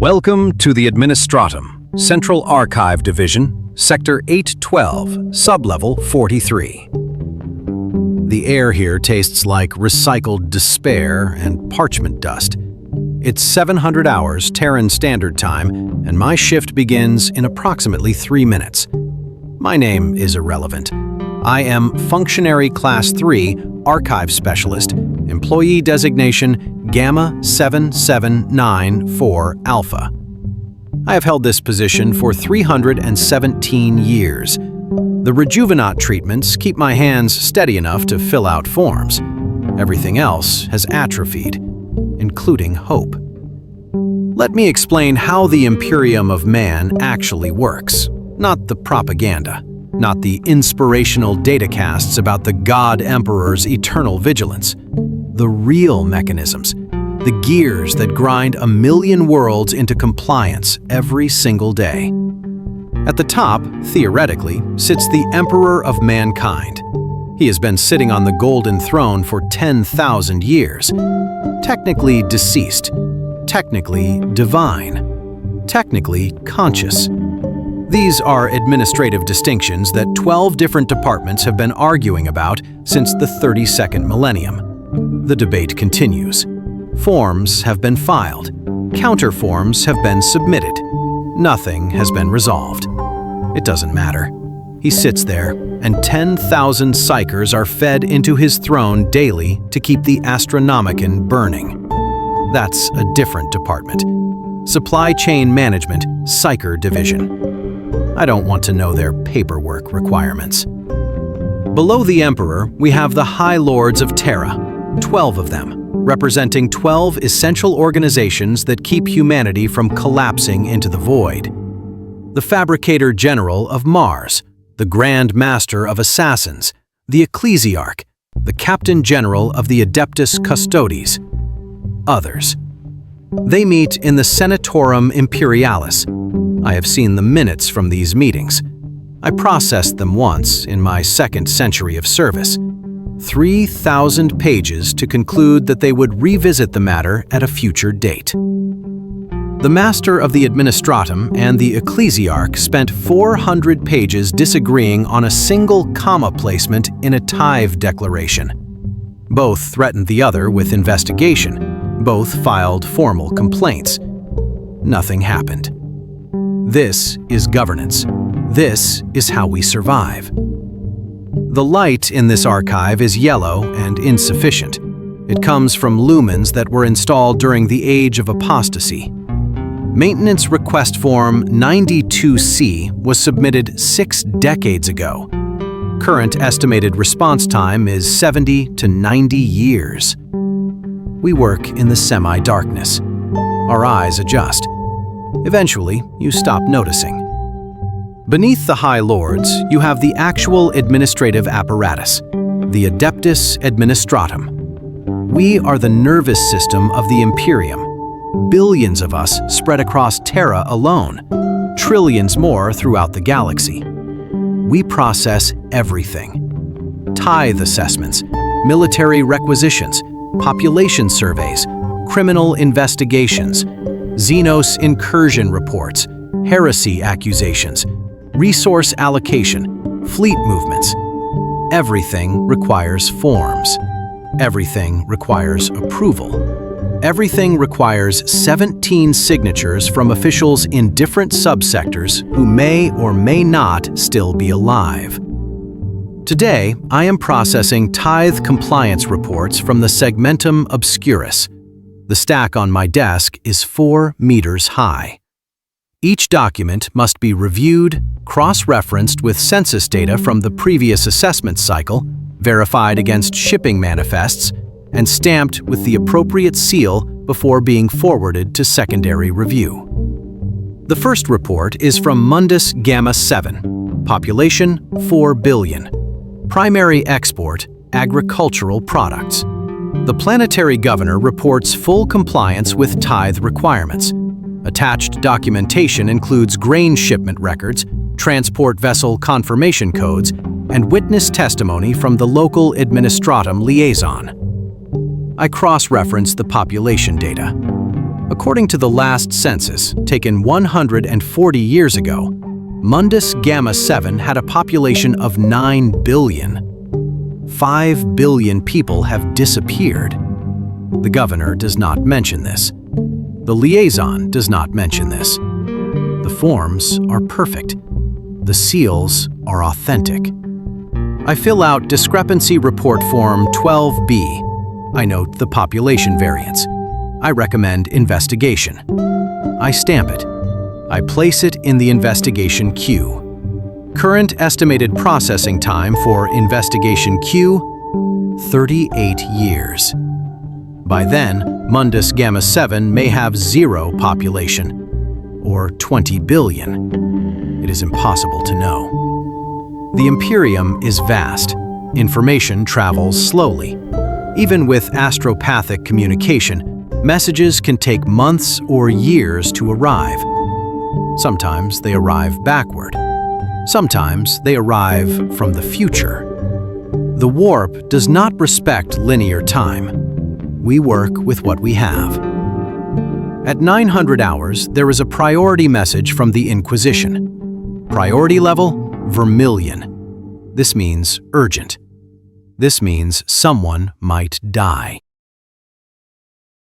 Welcome to the Administratum, Central Archive Division, Sector 812, Sublevel 43. The air here tastes like recycled despair and parchment dust. It's 700 hours Terran Standard Time, and my shift begins in approximately 3 minutes. My name is irrelevant. I am Functionary Class 3 Archive Specialist, Employee Designation Gamma 7794 Alpha. I have held this position for 317 years. The Rejuvenate treatments keep my hands steady enough to fill out forms. Everything else has atrophied, including hope. Let me explain how the Imperium of Man actually works, not the propaganda. Not the inspirational datacasts about the God Emperor's eternal vigilance. The real mechanisms, the gears that grind a million worlds into compliance every single day. At the top, theoretically, sits the Emperor of Mankind. He has been sitting on the golden throne for 10,000 years. Technically deceased, technically divine, technically conscious. These are administrative distinctions that 12 different departments have been arguing about since the 32nd millennium. The debate continues. Forms have been filed. Counterforms have been submitted. Nothing has been resolved. It doesn't matter. He sits there, and 10,000 psychers are fed into his throne daily to keep the Astronomicon burning. That's a different department. Supply Chain Management, Psycher Division. I don't want to know their paperwork requirements. Below the Emperor, we have the High Lords of Terra, 12 of them, representing 12 essential organizations that keep humanity from collapsing into the void. The Fabricator General of Mars, the Grand Master of Assassins, the Ecclesiarch, the Captain General of the Adeptus Custodes. Others. They meet in the Senatorum Imperialis. I have seen the minutes from these meetings. I processed them once in my 2nd century of service. 3,000 pages to conclude that they would revisit the matter at a future date. The Master of the Administratum and the Ecclesiarch spent 400 pages disagreeing on a single comma placement in a tithe declaration. Both threatened the other with investigation. Both filed formal complaints. Nothing happened. This is governance. This is how we survive. The light in this archive is yellow and insufficient. It comes from lumens that were installed during the Age of Apostasy. Maintenance Request Form 92C was submitted 6 decades ago. Current estimated response time is 70 to 90 years. We work in the semi-darkness. Our eyes adjust. Eventually, you stop noticing. Beneath the High Lords, you have the actual administrative apparatus, the Adeptus Administratum. We are the nervous system of the Imperium. Billions of us spread across Terra alone, trillions more throughout the galaxy. We process everything. Tithe assessments, military requisitions, population surveys, criminal investigations, Xenos incursion reports, heresy accusations, resource allocation, fleet movements. Everything requires forms. Everything requires approval. Everything requires 17 signatures from officials in different subsectors who may or may not still be alive. Today, I am processing tithe compliance reports from the Segmentum Obscurus. The stack on my desk is 4 meters high. Each document must be reviewed, cross-referenced with census data from the previous assessment cycle, verified against shipping manifests, and stamped with the appropriate seal before being forwarded to secondary review. The first report is from Mundus Gamma 7, population 4 billion. Primary export, agricultural products. The planetary governor reports full compliance with tithe requirements. Attached documentation includes grain shipment records, transport vessel confirmation codes, and witness testimony from the local Administratum liaison. I cross-reference the population data. According to the last census, taken 140 years ago, Mundus Gamma 7 had a population of 9 billion. 5 billion people have disappeared. The governor does not mention this. The liaison does not mention this. The forms are perfect. The seals are authentic. I fill out Discrepancy Report Form 12B. I note the population variance. I recommend investigation. I stamp it. I place it in the investigation queue. Current estimated processing time for investigation queue, 38 years. By then, Mundus Gamma 7 may have 0 population, or 20 billion. It is impossible to know. The Imperium is vast. Information travels slowly. Even with astropathic communication, messages can take months or years to arrive. Sometimes they arrive backward. Sometimes they arrive from the future. The warp does not respect linear time. We work with what we have. At 900 hours, there is a priority message from the Inquisition. Priority level, vermilion. This means urgent. This means someone might die.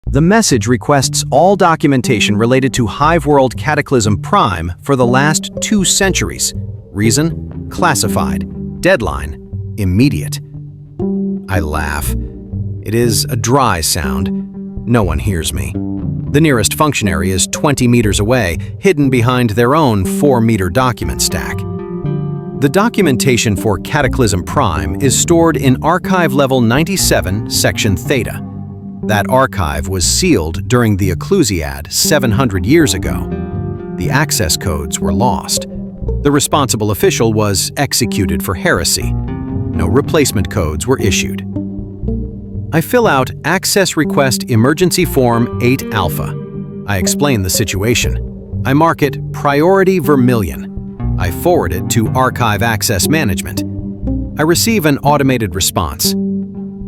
The message requests all documentation related to Hive-World Cataclysm Prime for the last 2 centuries. Reason? Classified. Deadline? Immediate. I laugh. It is a dry sound. No one hears me. The nearest functionary is 20 meters away, hidden behind their own 4-meter document stack. The documentation for Cataclysm Prime is stored in Archive Level 97, Section Theta. That archive was sealed during the Ecclusiad 700 years ago. The access codes were lost. The responsible official was executed for heresy. No replacement codes were issued. I fill out Access Request Emergency Form 8 Alpha. I explain the situation. I mark it Priority Vermilion. I forward it to Archive Access Management. I receive an automated response.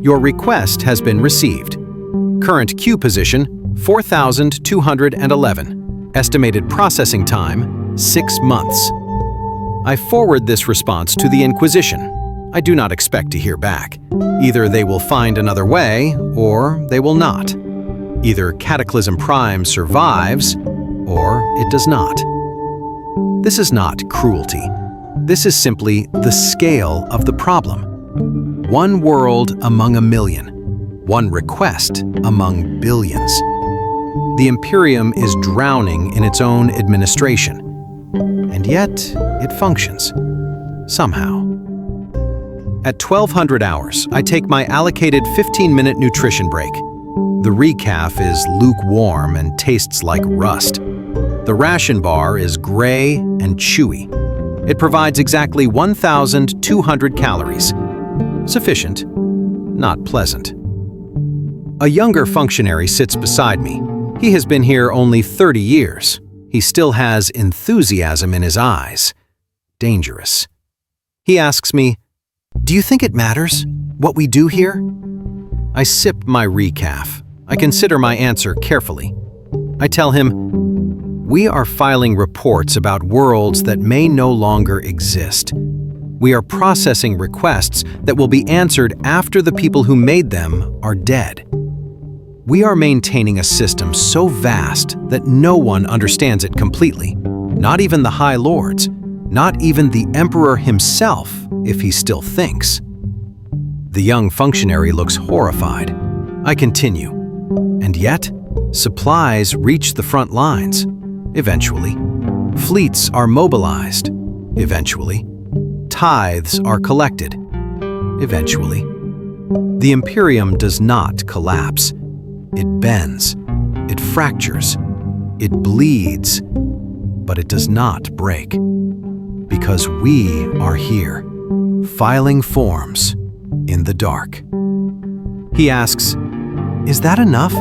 Your request has been received. Current queue position, 4,211. Estimated processing time, 6 months. I forward this response to the Inquisition. I do not expect to hear back. Either they will find another way, or they will not. Either Cataclysm Prime survives, or it does not. This is not cruelty. This is simply the scale of the problem. One world among a million. One request among billions. The Imperium is drowning in its own administration. And yet, it functions. Somehow. At 1200 hours, I take my allocated 15-minute nutrition break. The recaf is lukewarm and tastes like rust. The ration bar is gray and chewy. It provides exactly 1,200 calories. Sufficient, not pleasant. A younger functionary sits beside me. He has been here only 30 years. He still has enthusiasm in his eyes. Dangerous. He asks me, "Do you think it matters, what we do here?" I sip my recaf. I consider my answer carefully. I tell him, "We are filing reports about worlds that may no longer exist. We are processing requests that will be answered after the people who made them are dead. We are maintaining a system so vast that no one understands it completely, not even the High Lords, not even the Emperor himself, if he still thinks." The young functionary looks horrified. I continue. And yet, supplies reach the front lines. Eventually. Fleets are mobilized. Eventually. Tithes are collected. Eventually. The Imperium does not collapse. It bends. It fractures. It bleeds. But it does not break. Because we are here, filing forms in the dark. He asks, "Is that enough?"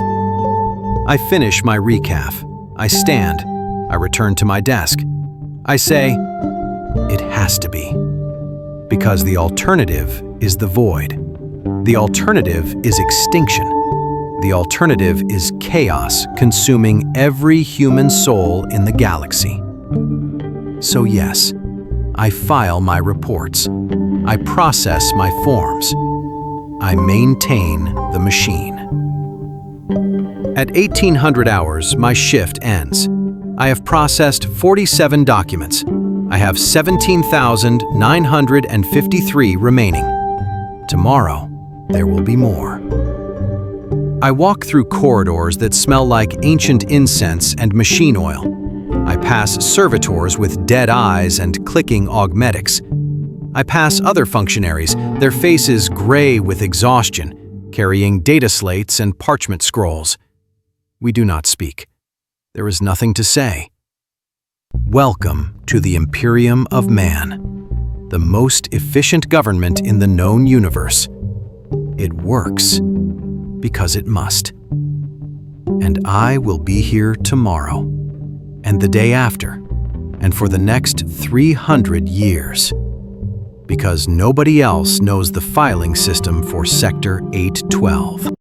I finish my recaf. I stand. I return to my desk. I say, "It has to be." Because the alternative is the void. The alternative is extinction. The alternative is chaos consuming every human soul in the galaxy. So yes, I file my reports. I process my forms. I maintain the machine. At 1800 hours, my shift ends. I have processed 47 documents. I have 17,953 remaining. Tomorrow, there will be more. I walk through corridors that smell like ancient incense and machine oil. I pass servitors with dead eyes and clicking augmetics. I pass other functionaries, their faces gray with exhaustion, carrying data slates and parchment scrolls. We do not speak. There is nothing to say. Welcome to the Imperium of Man, the most efficient government in the known universe. It works because it must. And I will be here tomorrow, and the day after, and for the next 300 years. Because nobody else knows the filing system for Sector 812.